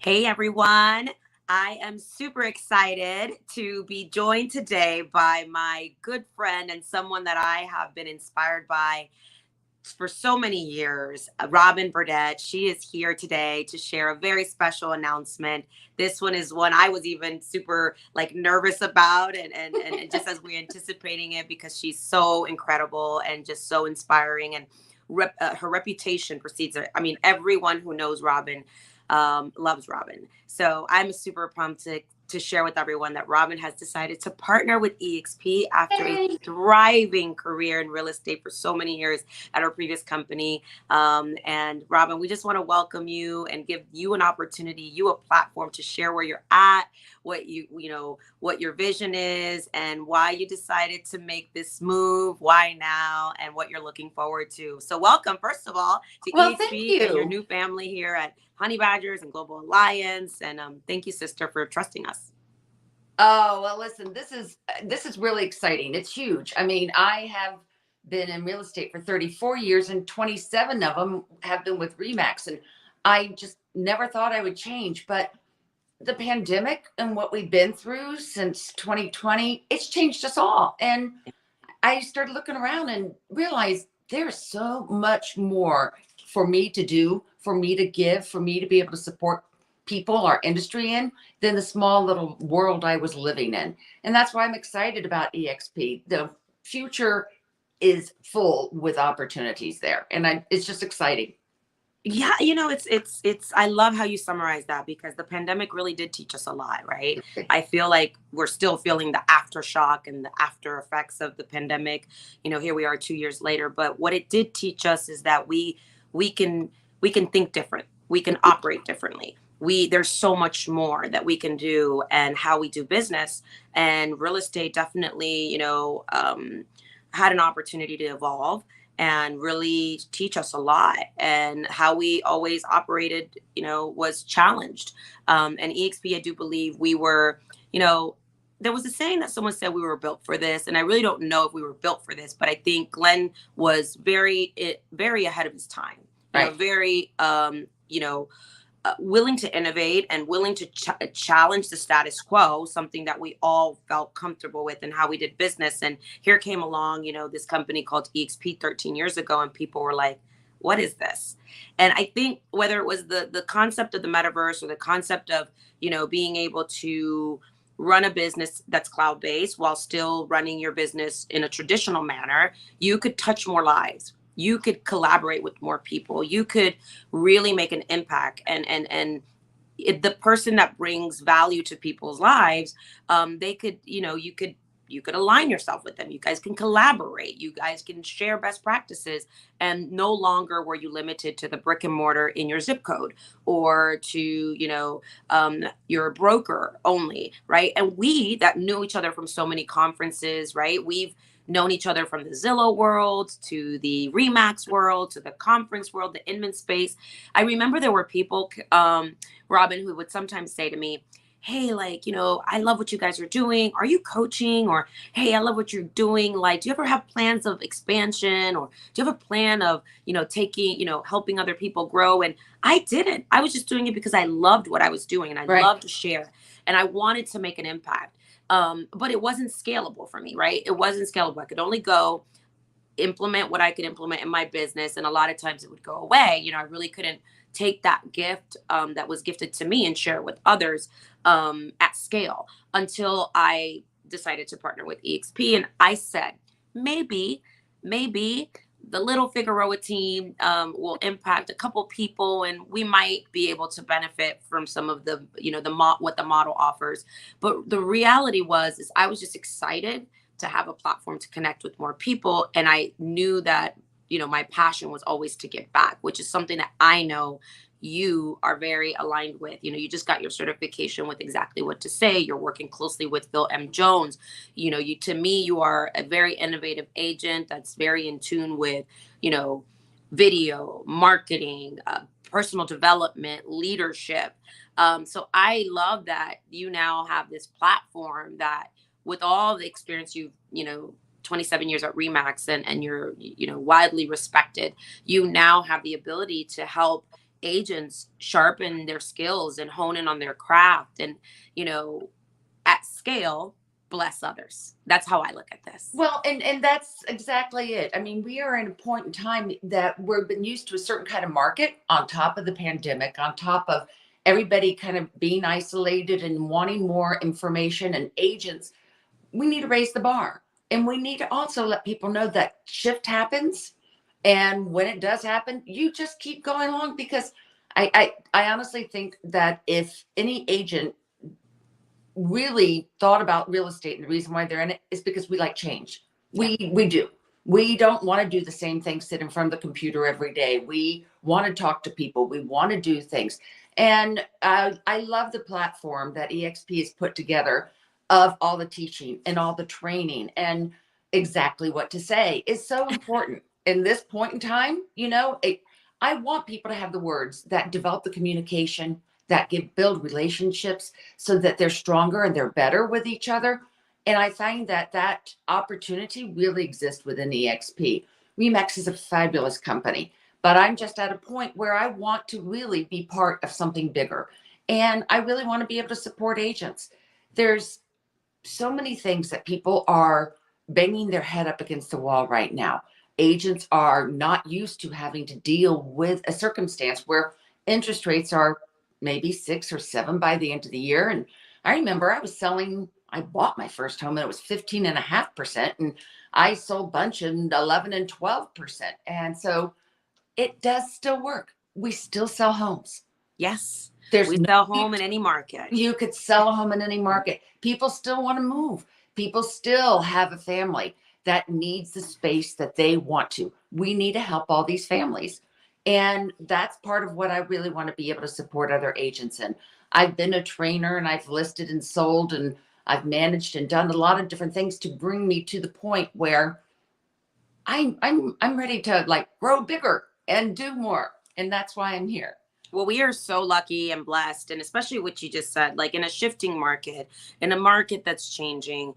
Hey everyone. I am super excited to be joined today by my good friend and someone that I have been inspired by for so many years, Robyn Burdett. She is here today to share a very special announcement. This one is one I was even super nervous about and just as we're anticipating it because she's so incredible and just so inspiring and her reputation precedes her. I mean, everyone who knows Robyn loves Robyn. So I'm super pumped to share with everyone that Robyn has decided to partner with eXp after a Yay. thriving career in real estate for so many years at our previous company. And Robyn, we just want to welcome you and give you an opportunity, you a platform to share where you're at, what your vision is, and why you decided to make this move, why now, and what you're looking forward to. So, welcome, first of all, to Well, thank eXp and your you. new family here at Honey Badgers and Global Alliance. And thank you, sister, for trusting us. Oh, well, listen, this is really exciting. It's huge. I mean, I have been in real estate for 34 years and 27 of them have been with Remax, and I just never thought I would change, but the pandemic and what we've been through since 2020, it's changed us all. And I started looking around and realized there's so much more for me to do, for me to give, for me to be able to support people, our industry in, than the small little world I was living in. And that's why I'm excited about eXp. The future is full with opportunities there. And it's just exciting. Yeah, it's I love how you summarize that because the pandemic really did teach us a lot, right? I feel like we're still feeling the aftershock and the after effects of the pandemic. Here we are 2 years later, but what it did teach us is that we can we can think different. We can operate differently. There's so much more that we can do and how we do business, and real estate definitely, had an opportunity to evolve and really teach us a lot, and how we always operated was challenged. And exp, I do believe we were, there was a saying that someone said we were built for this, and I really don't know if we were built for this, but I think Glenn was very ahead of his time, Right. very willing to innovate and willing to challenge the status quo, something that we all felt comfortable with and how we did business. And here came along, this company called eXp 13 years ago, and people were like, what is this? And I think whether it was the concept of the metaverse or the concept of, being able to run a business that's cloud based while still running your business in a traditional manner, you could touch more lives, you could collaborate with more people, you could really make an impact, the person that brings value to people's lives, they could, you could align yourself with them, you guys can collaborate, you guys can share best practices, and no longer were you limited to the brick and mortar in your zip code or to your broker only, right? And we that knew each other from so many conferences, right, we've known each other from the Zillow world to the Remax world to the conference world, the Inman space. I remember there were people, Robyn, who would sometimes say to me, hey, I love what you guys are doing. Are you coaching? Or, hey, I love what you're doing. Like, do you ever have plans of expansion? Or do you have a plan of, taking, helping other people grow? And I didn't. I was just doing it because I loved what I was doing and I Right. loved to share and I wanted to make an impact. But it wasn't scalable for me, right? It wasn't scalable. I could only go implement what I could implement in my business. And a lot of times it would go away. I really couldn't take that gift that was gifted to me and share it with others at scale until I decided to partner with eXp. And I said, maybe the little Figueroa team will impact a couple people, and we might be able to benefit from some of the, what the model offers. But the reality is I was just excited to have a platform to connect with more people. And I knew that, my passion was always to give back, which is something that I know you are very aligned with. You just got your certification with exactly what to say. You're working closely with Phil M. Jones. To me, you are a very innovative agent that's very in tune with, video, marketing, personal development, leadership. So I love that you now have this platform that, with all the experience you've, 27 years at Remax, and you're, widely respected, you now have the ability to help agents sharpen their skills and hone in on their craft and, you know, at scale, bless others. That's how I look at this. Well, and that's exactly it. I mean, we are in a point in time that we've been used to a certain kind of market on top of the pandemic, on top of everybody kind of being isolated and wanting more information, and agents. We need to raise the bar, and we need to also let people know that shift happens, and when it does happen, you just keep going along, because I honestly think that if any agent really thought about real estate, and the reason why they're in it is because we like change. We do. We don't want to do the same thing, sit in front of the computer every day. We want to talk to people. We want to do things. And I love the platform that eXp has put together of all the teaching and all the training, and exactly what to say is so important in this point in time. You know, I want people to have the words that develop the communication, that build relationships so that they're stronger and they're better with each other. And I find that that opportunity really exists within eXp. Remax is a fabulous company, but I'm just at a point where I want to really be part of something bigger. And I really want to be able to support agents. There's so many things that people are banging their head up against the wall right now. Agents are not used to having to deal with a circumstance where interest rates are maybe 6 or 7 by the end of the year. And I remember I bought my first home and it was 15.5%. And I sold a bunch in 11 and 12%. And so it does still work. We still sell homes. Yes. We sell home in any market. You could sell a home in any market. People still want to move. People still have a family that needs the space that they want to. We need to help all these families. And that's part of what I really want to be able to support other agents in. I've been a trainer, and I've listed and sold, and I've managed and done a lot of different things to bring me to the point where I'm ready to like grow bigger and do more. And that's why I'm here. Well, we are so lucky and blessed, and especially what you just said, like in a shifting market, in a market that's changing.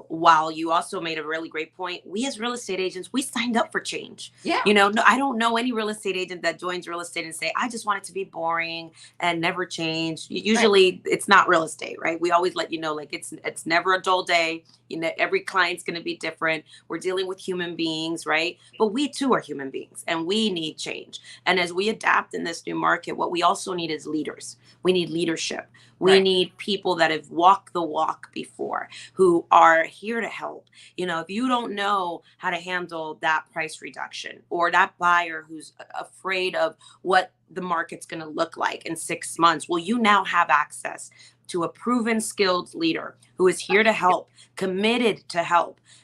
While you also made a really great point, we as real estate agents, we signed up for change. Yeah. You know, no, I don't know any real estate agent that joins real estate and say, I just want it to be boring and never change. Usually it's not real estate, right? We always let you know, like it's never a dull day. You know, every client's going to be different. We're dealing with human beings, right? But we too are human beings, and we need change. And as we adapt in this new market, what we also need is leaders. We need leadership. We need people that have walked the walk before, who are here to help. You know, if you don't know how to handle that price reduction, or that buyer who's afraid of what the market's going to look like in 6 months, well, you now have access to a proven, skilled leader who is here to help, committed to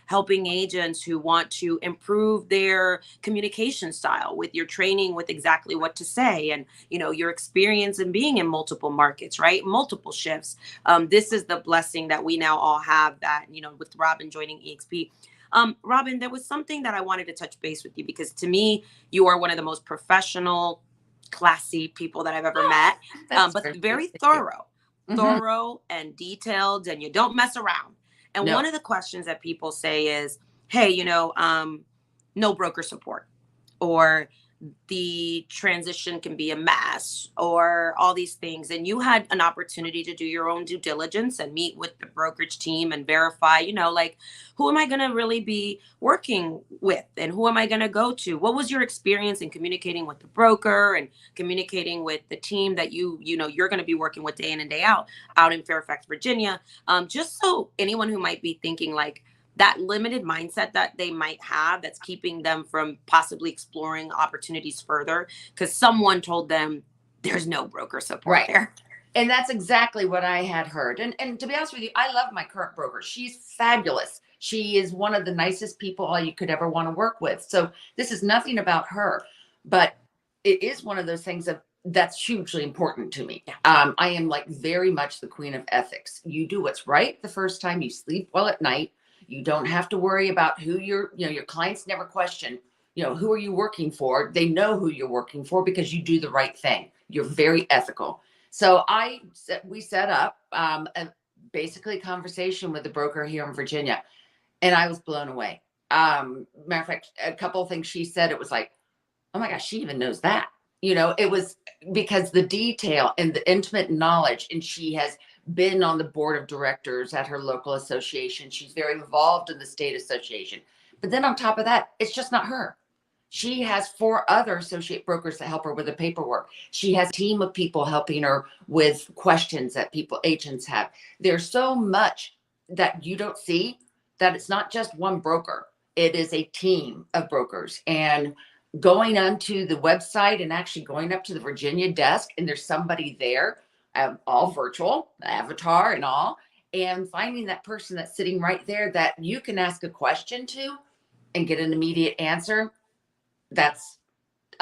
helping agents who want to improve their communication style with your training, with exactly what to say, and, you know, your experience in being in multiple markets, right? Multiple shifts. This is the blessing that we now all have, that, you know, with Robyn joining eXp. Robyn, there was something that I wanted to touch base with you, because to me, you are one of the most professional, classy people that I've ever met, but very thorough. Thorough and detailed, and you don't mess around. And one of the questions that people say is, hey, you know, no broker support, or the transition can be a mess, or all these things. And you had an opportunity to do your own due diligence and meet with the brokerage team and verify, you know, like, who am I going to really be working with, and who am I going to go to? What was your experience in communicating with the broker and communicating with the team that you know, you're going to be working with day in and day out in Fairfax, Virginia? Just so anyone who might be thinking like, that limited mindset that they might have, that's keeping them from possibly exploring opportunities further because someone told them there's no broker support there. And that's exactly what I had heard. And to be honest with you, I love my current broker. She's fabulous. She is one of the nicest people you could ever want to work with. So this is nothing about her, but it is one of those things that's hugely important to me. I am like very much the queen of ethics. You do what's right the first time, you sleep well at night. You don't have to worry about who your clients never question, you know, who are you working for? They know who you're working for because you do the right thing. You're very ethical. So we set up basically a conversation with the broker here in Virginia, and I was blown away. Matter of fact, a couple of things she said, it was like, oh my gosh, she even knows that. You know, it was because the detail and the intimate knowledge, and she has been on the board of directors at her local association. She's very involved in the state association. But then on top of that, it's just not her. She has 4 other associate brokers that help her with the paperwork. She has a team of people helping her with questions that agents have. There's so much that you don't see, that it's not just one broker. It is a team of brokers. And going onto the website and actually going up to the Virginia desk, and there's somebody there, all virtual, avatar and all, and finding that person that's sitting right there that you can ask a question to and get an immediate answer, that's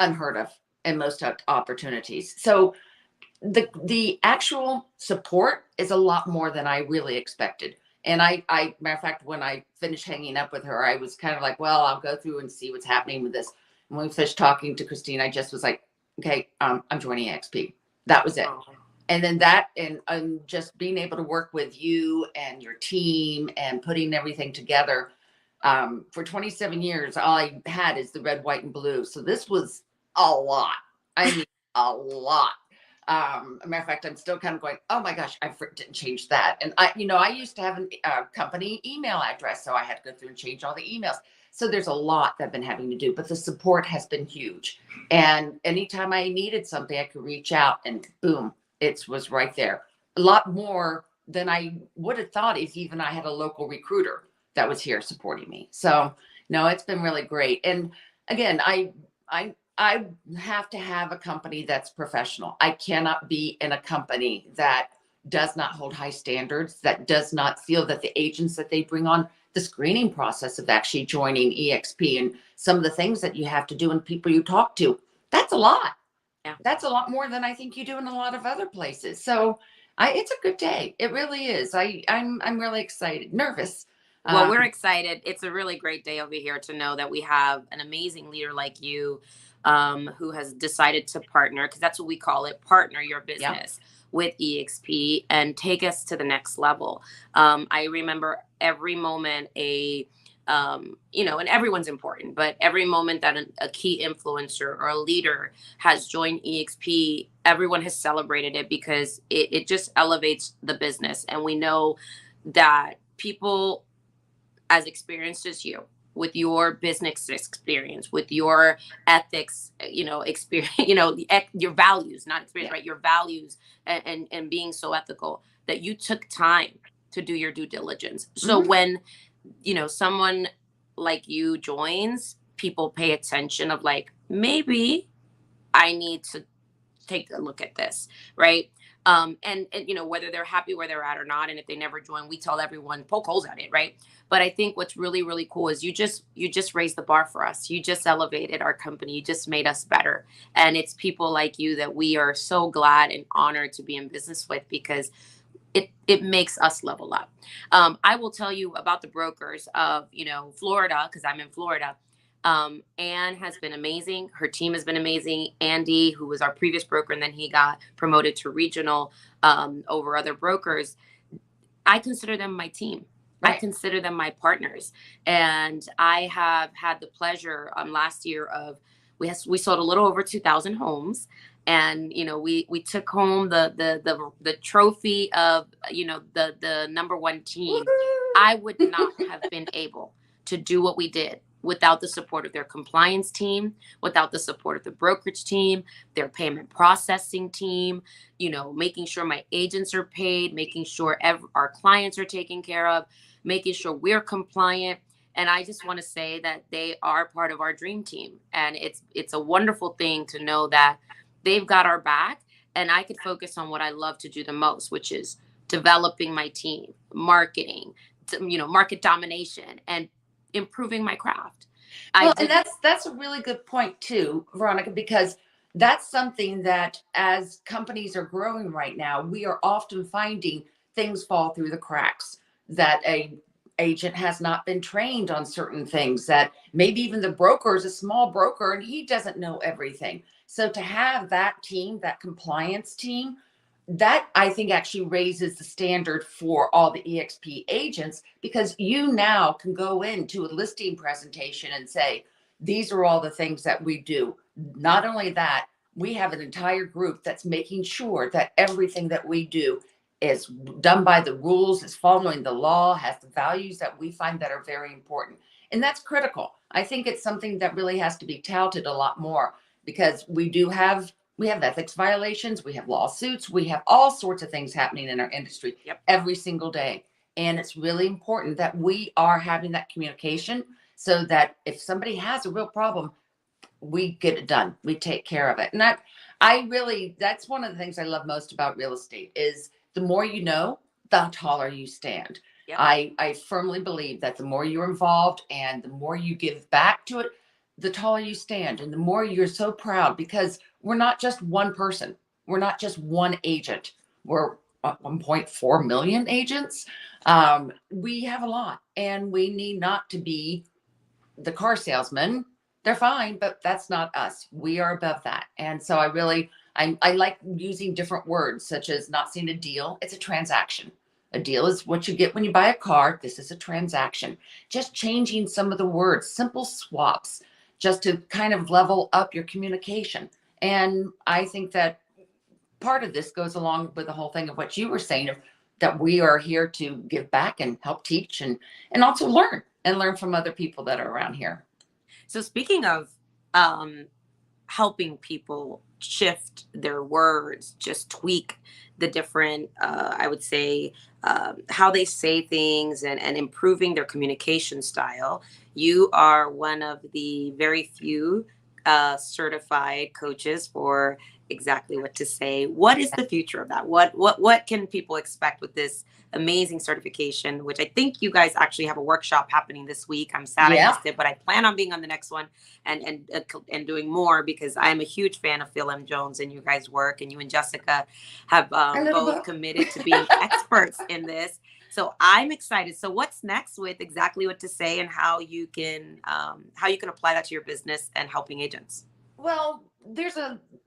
unheard of in most opportunities. So the actual support is a lot more than I really expected. And I matter of fact, when I finished hanging up with her, I was kind of like, well, I'll go through and see what's happening with this. And when we finished talking to Christine, I just was like, okay, I'm joining eXp. That was it. And then that, and just being able to work with you and your team and putting everything together. For 27 years, all I had is the red, white, and blue. So this was a lot. I mean, a lot. As a matter of fact, I'm still kind of going, oh my gosh, I didn't change that. And I used to have a company email address, so I had to go through and change all the emails. So there's a lot that I've been having to do, but the support has been huge. And anytime I needed something, I could reach out and boom, it was right there. A lot more than I would have thought if even I had a local recruiter that was here supporting me. So no, it's been really great. And again, I have to have a company that's professional. I cannot be in a company that does not hold high standards, that does not feel that the agents that they bring on, the screening process of actually joining eXp and some of the things that you have to do and people you talk to, that's a lot. Yeah. That's a lot more than I think you do in a lot of other places. So it's a good day. It really is. I'm really excited, nervous. Well, we're excited. It's a really great day over here to know that we have an amazing leader like you, who has decided to partner, because that's what we call it, partner your business with eXp and take us to the next level. I remember every moment and everyone's important, but every moment that a key influencer or a leader has joined eXp, everyone has celebrated it because it just elevates the business. And we know that people as experienced as you, with your business experience, with your ethics, experience, your values, not experience, right? Your values and being so ethical that you took time to do your due diligence. So when, someone like you joins, people pay attention of like, maybe I need to take a look at this, right? And whether they're happy where they're at or not, and if they never join, we tell everyone poke holes at it, right? But I think what's really, really cool is you just raised the bar for us. You just elevated our company. You just made us better. And it's people like you that we are so glad and honored to be in business with, because it makes us level up. I will tell you about the brokers of, Florida, because I'm in Florida. Anne has been amazing. Her team has been amazing. Andy, who was our previous broker, and then he got promoted to regional over other brokers. I consider them my team. Right. I consider them my partners. And I have had the pleasure last year of, we sold a little over 2,000 homes. And, we took home the trophy of, the number one team. Woo-hoo! I would not have been able to do what we did without the support of their compliance team, without the support of the brokerage team, their payment processing team, making sure my agents are paid, making sure our clients are taken care of, making sure we're compliant. And I just want to say that they are part of our dream team. And it's a wonderful thing to know that they've got our back, and I could focus on what I love to do the most, which is developing my team, marketing, market domination, and improving my craft. Well, and that's a really good point too, Veronica, because that's something that as companies are growing right now, we are often finding things fall through the cracks, that a agent has not been trained on certain things, that maybe even the broker is a small broker and he doesn't know everything. So to have that team, that compliance team, that I think actually raises the standard for all the eXp agents, because you now can go into a listing presentation and say, these are all the things that we do. Not only that, we have an entire group that's making sure that everything that we do is done by the rules, is following the law, has the values that we find that are very important. And that's critical. I think it's something that really has to be touted a lot more, because we have ethics violations, we have lawsuits, we have all sorts of things happening in our industry every single day. And it's really important that we are having that communication, so that if somebody has a real problem, we get it done. We take care of it. And I really, that's one of the things I love most about real estate, is the more you know, the taller you stand. Yep. I firmly believe that the more you're involved and the more you give back to it, the taller you stand, and the more you're so proud, because we're not just one person. We're not just one agent. We're 1.4 million agents. We have a lot, and we need not to be the car salesman. They're fine, but that's not us. We are above that. And so I like using different words, such as not seeing a deal. It's a transaction. A deal is what you get when you buy a car. This is a transaction. Just changing some of the words, simple swaps, just to kind of level up your communication. And I think that part of this goes along with the whole thing of what you were saying, of that we are here to give back and help teach, and also learn from other people that are around here. So speaking of helping people shift their words, just tweak the different, I would say, how they say things, and improving their communication style. You are one of the very few certified coaches for exactly what to say. What is the future of that? What can people expect with this amazing certification, which I think you guys actually have a workshop happening this week? I'm sad I missed it, but I plan on being on the next one, and doing more, because I'm a huge fan of Phil M. Jones and you guys' work, and you and Jessica have both committed to being experts in this. So I'm excited. So what's next with exactly what to say, and how you can apply that to your business and helping agents? Well,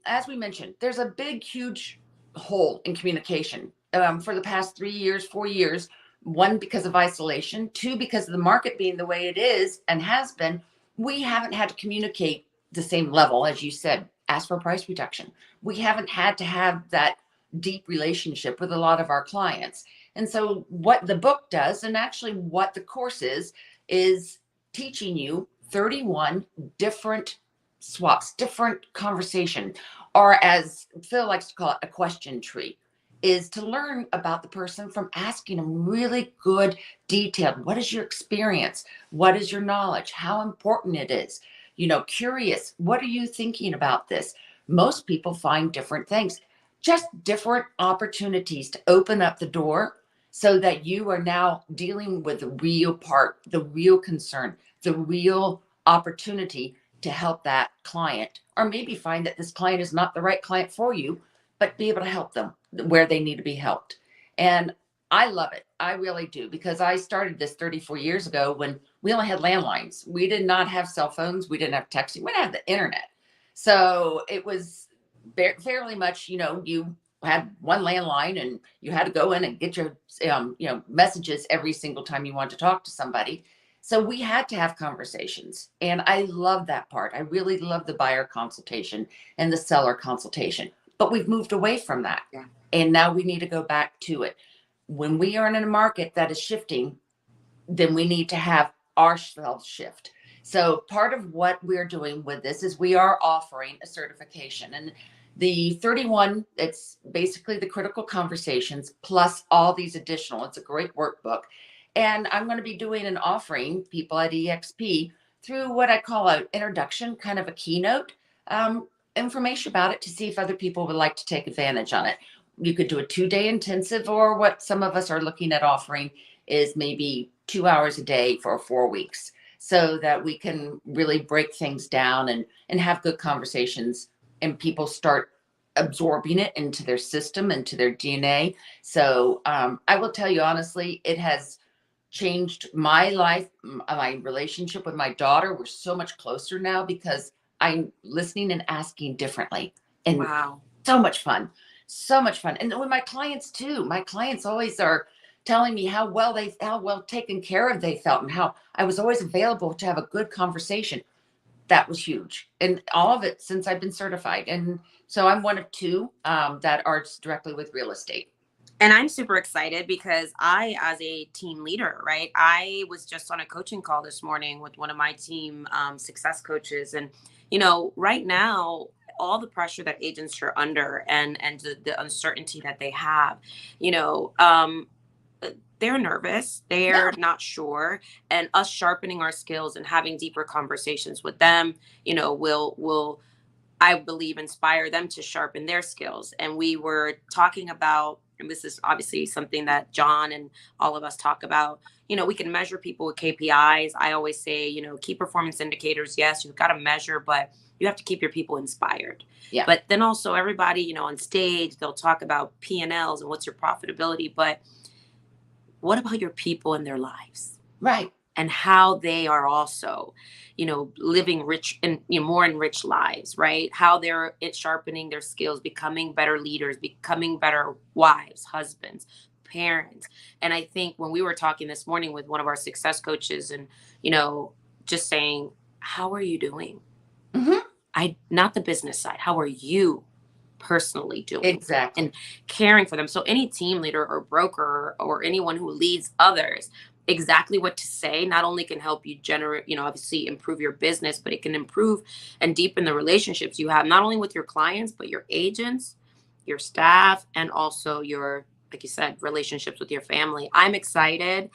as we mentioned, there's a big, huge hole in communication for the past 3 years, 4 years. One, because of isolation. Two, because of the market being the way it is and has been. We haven't had to communicate the same level, as you said, ask for a price reduction. We haven't had to have that deep relationship with a lot of our clients. And so what the book does, and actually what the course is teaching you 31 different swaps, different conversation, or as Phil likes to call it, a question tree, is to learn about the person from asking them really good, detailed, what is your experience? What is your knowledge? How important it is? Curious, what are you thinking about this? Most people find different things, just different opportunities to open up the door, so that you are now dealing with the real part, the real concern, the real opportunity to help that client, or maybe find that this client is not the right client for you, but be able to help them where they need to be helped. And I love it. I really do, because I started this 34 years ago when we only had landlines. We did not have cell phones. We didn't have texting. We didn't have the internet. So it was fairly much, you had one landline, and you had to go in and get your, messages every single time you wanted to talk to somebody. So we had to have conversations, and I love that part. I really love the buyer consultation and the seller consultation, but we've moved away from that. Yeah. And now we need to go back to it. When we are in a market that is shifting, then we need to have ourselves shift. So part of what we're doing with this is we are offering a certification, and the 31, it's basically the critical conversations plus all these additional. It's a great workbook. And I'm going to be doing an offering people at eXp through what I call an introduction, kind of a keynote, information about it, to see if other people would like to take advantage on it. You could do a 2-day intensive, or what some of us are looking at offering is maybe 2 hours a day for 4 weeks, so that we can really break things down and have good conversations, and people start absorbing it into their system, into their DNA. So I will tell you honestly, it has changed my life, my relationship with my daughter. We're so much closer now because I'm listening and asking differently. And Wow. So much fun. So much fun. And with my clients too. My clients always are telling me how well taken care of they felt, and how I was always available to have a good conversation. that was huge. And all of it since I've been certified. And so I'm one of two that are directly with real estate. And I'm super excited because I, as a team leader, right, I was just on a coaching call this morning with one of my team success coaches. And, right now, all the pressure that agents are under and the uncertainty that they have, you know, um, they're nervous, Yeah. they're not sure, and us sharpening our skills and having deeper conversations with them, will I believe inspire them to sharpen their skills. And we were talking about, and this is obviously something that John and all of us talk about, we can measure people with KPIs. I always say, key performance indicators, yes, you've got to measure, but you have to keep your people inspired. Yeah. But then also everybody, on stage, they'll talk about P&Ls and what's your profitability, but what about your people and their lives? Right. And how they are also, living rich and more enriched lives, right? How they're sharpening their skills, becoming better leaders, becoming better wives, husbands, parents. And I think when we were talking this morning with one of our success coaches and, just saying, how are you doing? Mm-hmm. Not the business side. How are you personally doing? Exactly. And caring for them. So any team leader or broker or anyone who leads others, exactly what to say not only can help you generate, obviously improve your business, but it can improve and deepen the relationships you have, not only with your clients, but your agents, your staff, and also your, like you said, relationships with your family. I'm excited.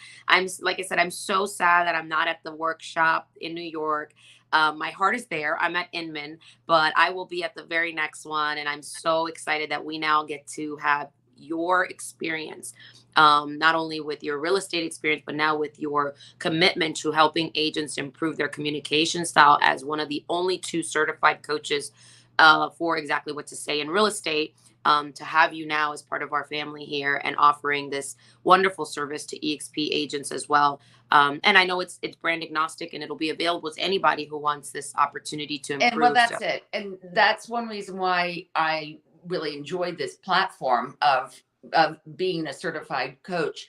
Like I said, I'm so sad that I'm not at the workshop in New York. My heart is there. I'm at Inman, but I will be at the very next one. And I'm so excited that we now get to have your experience, not only with your real estate experience, but now with your commitment to helping agents improve their communication style as one of the only two certified coaches for exactly what to say in real estate. To have you now as part of our family here and offering this wonderful service to eXp agents as well. And I know it's brand agnostic and it'll be available to anybody who wants this opportunity to improve. And well, that's it. And that's one reason why I really enjoyed this platform of being a certified coach,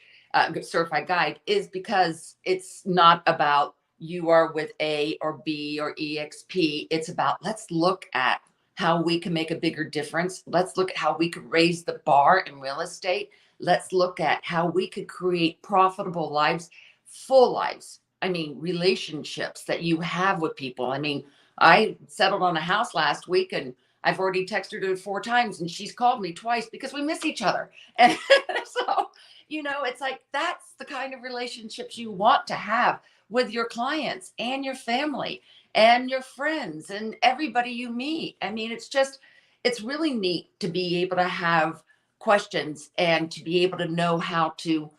certified guide, is because it's not about you are with A or B or EXP. It's about let's look at how we can make a bigger difference. Let's look at how we could raise the bar in real estate. Let's look at how we could create profitable lives, full lives. I mean, relationships that you have with people. I mean, I settled on a house last week and I've already texted her 4 times and she's called me twice because we miss each other. And so, it's like that's the kind of relationships you want to have with your clients and your family and your friends and everybody you meet. I mean, it's really neat to be able to have questions and to be able to know how to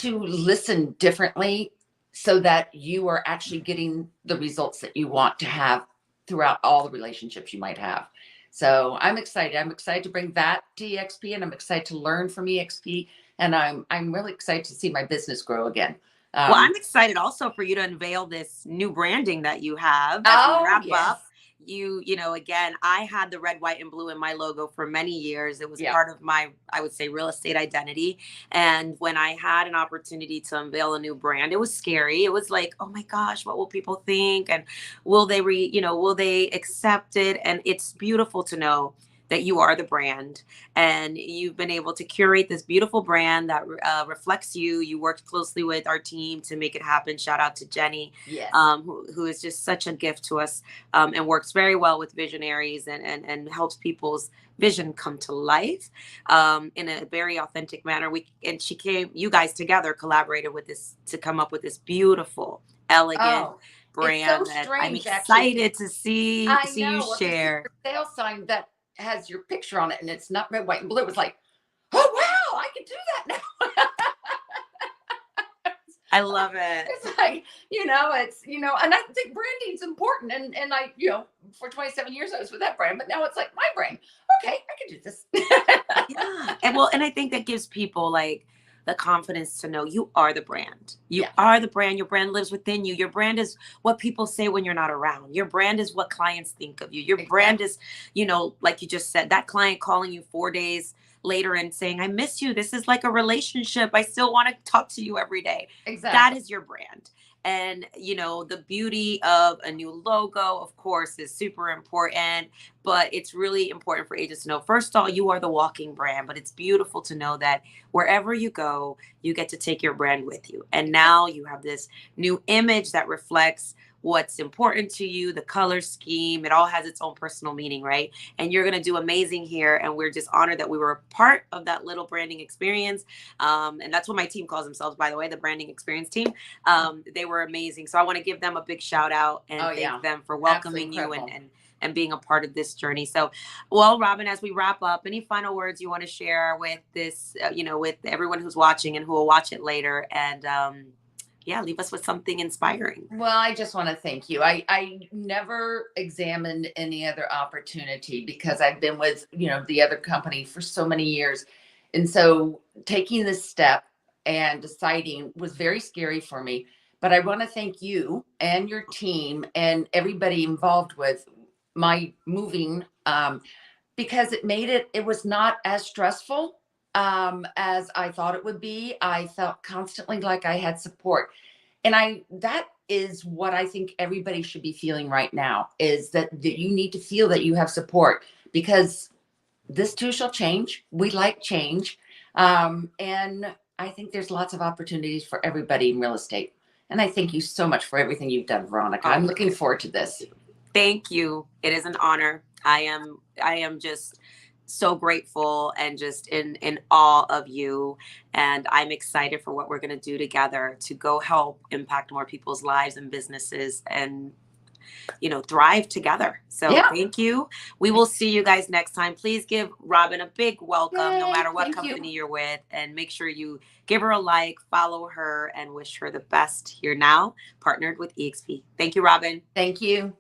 listen differently so that you are actually getting the results that you want to have throughout all the relationships you might have. So I'm excited. I'm excited to bring that to eXp, and I'm excited to learn from eXp, and I'm really excited to see my business grow again. Well, I'm excited also for you to unveil this new branding that you have as we wrap up. Again, I had the red, white, and blue in my logo for many years. It was part of my, I would say, real estate identity. And when I had an opportunity to unveil a new brand, it was scary. It was like, oh my gosh, what will people think? And will they accept it? And it's beautiful to know that you are the brand and you've been able to curate this beautiful brand that reflects you. You worked closely with our team to make it happen. Shout out to Jenny, Yes. Who is just such a gift to us, and works very well with visionaries and helps people's vision come to life in a very authentic manner. You guys together collaborated with this to come up with this beautiful, elegant brand so that strange, I'm excited actually. to see you share. The sales sign that has your picture on it and it's not red, white, and blue. It was like, oh wow, I can do that now. I love it. It's like, and I think branding is important. And I, for 27 years I was with that brand, but now it's like my brand. Okay, I can do this. Yeah. And I think that gives people like the confidence to know you are the brand. You are the brand. Your brand lives within you. Your brand is what people say when you're not around. Your brand is what clients think of you. Your brand is, like you just said, that client calling you 4 days later and saying, I miss you. This is like a relationship. I still want to talk to you every day. Exactly. That is your brand. And, the beauty of a new logo, of course, is super important, but it's really important for agents to know, first of all, you are the walking brand, but it's beautiful to know that wherever you go, you get to take your brand with you. And now you have this new image that reflects what's important to you, the color scheme. It all has its own personal meaning, right? And you're going to do amazing here. And we're just honored that we were a part of that little branding experience. And that's what my team calls themselves, by the way, the branding experience team. They were amazing. So I want to give them a big shout out and thank them for welcoming you and being a part of this journey. So, well, Robyn, as we wrap up, any final words you want to share with this, with everyone who's watching and who will watch it later? And, leave us with something inspiring. Well, I just want to thank you. I never examined any other opportunity because I've been with, the other company for so many years. And so taking this step and deciding was very scary for me. But I want to thank you and your team and everybody involved with my moving, because it was not as stressful as I thought it would be. I felt constantly like I had support. And that is what I think everybody should be feeling right now, is that you need to feel that you have support, because this too shall change. We like change. And I think there's lots of opportunities for everybody in real estate. And I thank you so much for everything you've done, Veronica. I'm looking forward to this. Thank you. It is an honor. I am just so grateful and just in awe of you. And I'm excited for what we're going to do together to go help impact more people's lives and businesses and, thrive together. So thank you. We will see you guys next time. Please give Robyn a big welcome, no matter what company you're with, and make sure you give her a like, follow her, and wish her the best here now, partnered with eXp. Thank you, Robyn. Thank you.